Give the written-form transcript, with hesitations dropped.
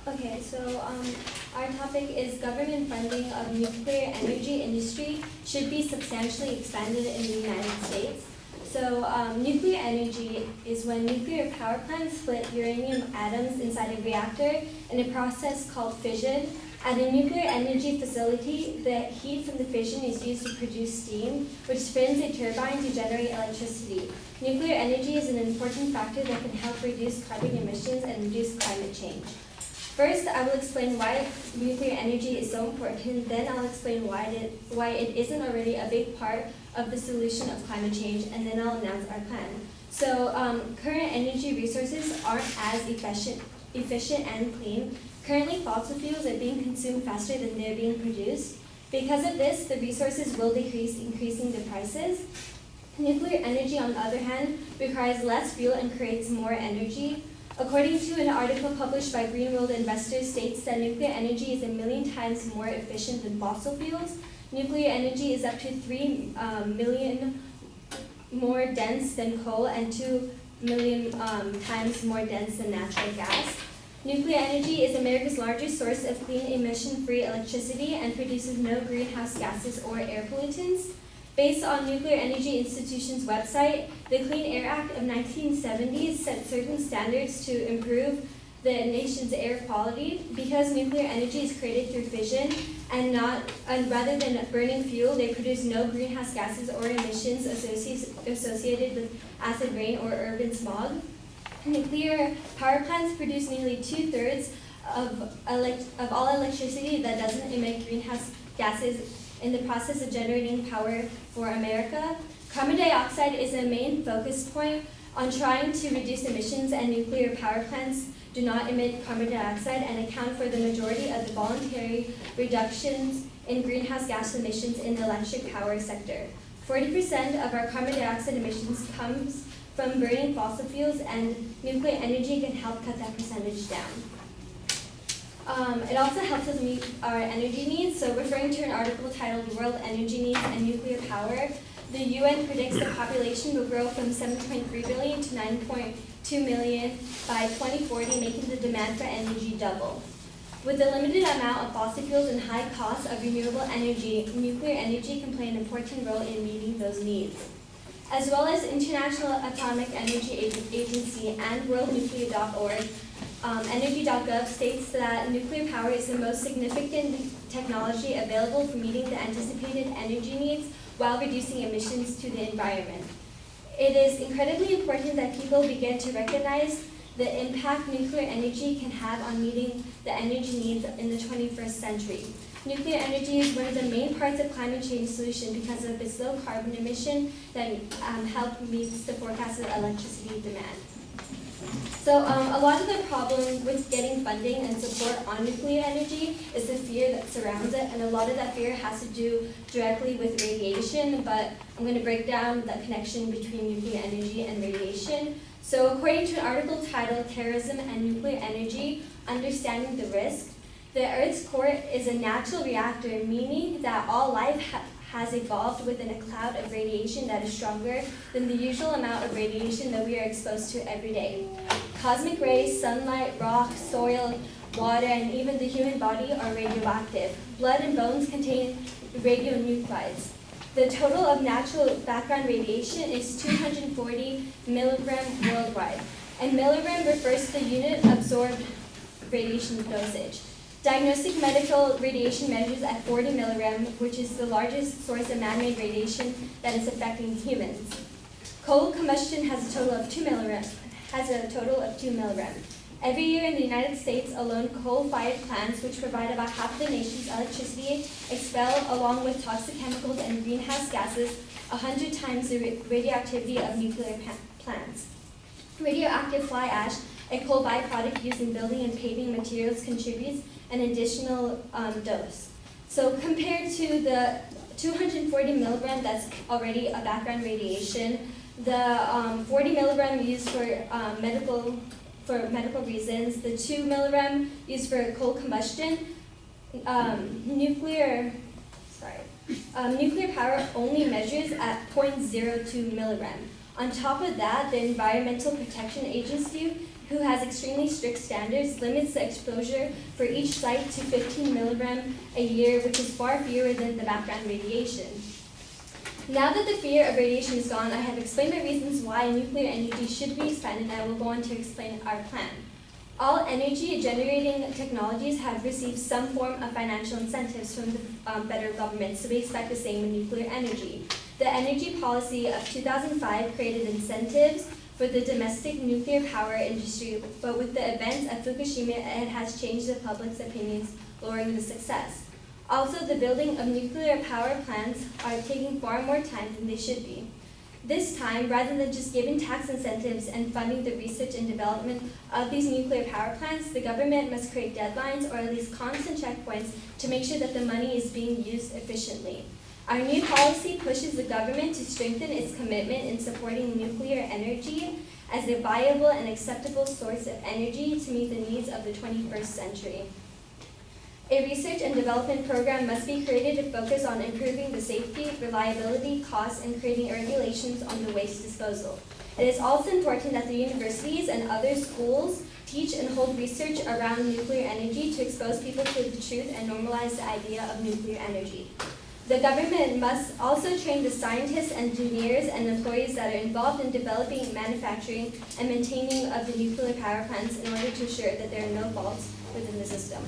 Okay, so our topic is government funding of nuclear energy industry should be substantially expanded in the United States. So nuclear energy is when nuclear power plants split uranium atoms inside a reactor in a process called fission. At a nuclear energy facility, the heat from the fission is used to produce steam, which spins a turbine to generate electricity. Nuclear energy is an important factor that can help reduce carbon emissions and reduce climate change. First, I will explain why nuclear energy is so important, then I'll explain why it isn't already a big part of the solution of climate change, and then I'll announce our plan. So current energy resources aren't as efficient and clean. Currently, fossil fuels are being consumed faster than they're being produced. Because of this, the resources will decrease, increasing the prices. Nuclear energy, on the other hand, requires less fuel and creates more energy. According to an article published by Green World Investors, states that nuclear energy is 1 million times more efficient than fossil fuels. Nuclear energy is up to 3 million more dense than coal and 2 million times more dense than natural gas. Nuclear energy is America's largest source of clean emission-free electricity and produces no greenhouse gases or air pollutants. Based on Nuclear Energy Institute's website, the Clean Air Act of 1970 set certain standards to improve the nation's air quality. Because nuclear energy is created through fission and rather than burning fuel, they produce no greenhouse gases or emissions associated with acid rain or urban smog. Nuclear power plants produce nearly 2/3 of all electricity that doesn't emit greenhouse gases in the process of generating power for America. Carbon dioxide is a main focus point on trying to reduce emissions, and nuclear power plants do not emit carbon dioxide and account for the majority of the voluntary reductions in greenhouse gas emissions in the electric power sector. 40% of our carbon dioxide emissions comes from burning fossil fuels, and nuclear energy can help cut that percentage down. It also helps us meet our energy needs. So referring to an article titled World Energy Needs and Nuclear Power, the UN predicts the population will grow from 7.3 billion to 9.2 million by 2040, making the demand for energy double. With the limited amount of fossil fuels and high cost of renewable energy, nuclear energy can play an important role in meeting those needs. As well as International Atomic Energy Agency and worldnuclear.org, Energy.gov states that nuclear power is the most significant technology available for meeting the anticipated energy needs while reducing emissions to the environment. It is incredibly important that people begin to recognize the impact nuclear energy can have on meeting the energy needs in the 21st century. Nuclear energy is one of the main parts of climate change solution because of its low carbon emission that help meet the forecasted electricity demand. So a lot of the problem with getting funding and support on nuclear energy is the fear that surrounds it, and a lot of that fear has to do directly with radiation, but I'm going to break down the connection between nuclear energy and radiation. So according to an article titled Terrorism and Nuclear Energy, Understanding the Risk, the Earth's core is a natural reactor, meaning that all life has evolved within a cloud of radiation that is stronger than the usual amount of radiation that we are exposed to every day. Cosmic rays, sunlight, rock, soil, water, and even the human body are radioactive. Blood and bones contain radionuclides. The total of natural background radiation is 240 milligrams worldwide, and milligram refers to the unit absorbed radiation dosage. Diagnostic medical radiation measures at 40 milligrams, which is the largest source of man-made radiation that is affecting humans. Coal combustion has a total of 2 milligrams. Every year in the United States alone, coal-fired plants, which provide about half the nation's electricity, expel, along with toxic chemicals and greenhouse gases, 100 times the radioactivity of nuclear plants. Radioactive fly ash, a coal byproduct used in building and paving materials, contributes an additional dose. So compared to the 240 milligram that's already a background radiation, the 40 milligram used for medical reasons, the 2 milligram used for coal combustion, nuclear power only measures at 0.02 milligram. On top of that, the Environmental Protection Agency who has extremely strict standards, limits the exposure for each site to 15 milligram a year, which is far fewer than the background radiation. Now that the fear of radiation is gone, I have explained my reasons why nuclear energy should be expanded, and I will go on to explain our plan. All energy generating technologies have received some form of financial incentives from the federal government, so we expect the same with nuclear energy. The energy policy of 2005 created incentives for the domestic nuclear power industry, but with the events at Fukushima, it has changed the public's opinions, lowering the success. Also, the building of nuclear power plants are taking far more time than they should be. This time, rather than just giving tax incentives and funding the research and development of these nuclear power plants, the government must create deadlines or at least constant checkpoints to make sure that the money is being used efficiently. Our new policy pushes the government to strengthen its commitment in supporting nuclear energy as a viable and acceptable source of energy to meet the needs of the 21st century. A research and development program must be created to focus on improving the safety, reliability, costs, and creating regulations on the waste disposal. It is also important that the universities and other schools teach and hold research around nuclear energy to expose people to the truth and normalize the idea of nuclear energy. The government must also train the scientists, engineers, and employees that are involved in developing, manufacturing, and maintaining of the nuclear power plants in order to ensure that there are no faults within the system.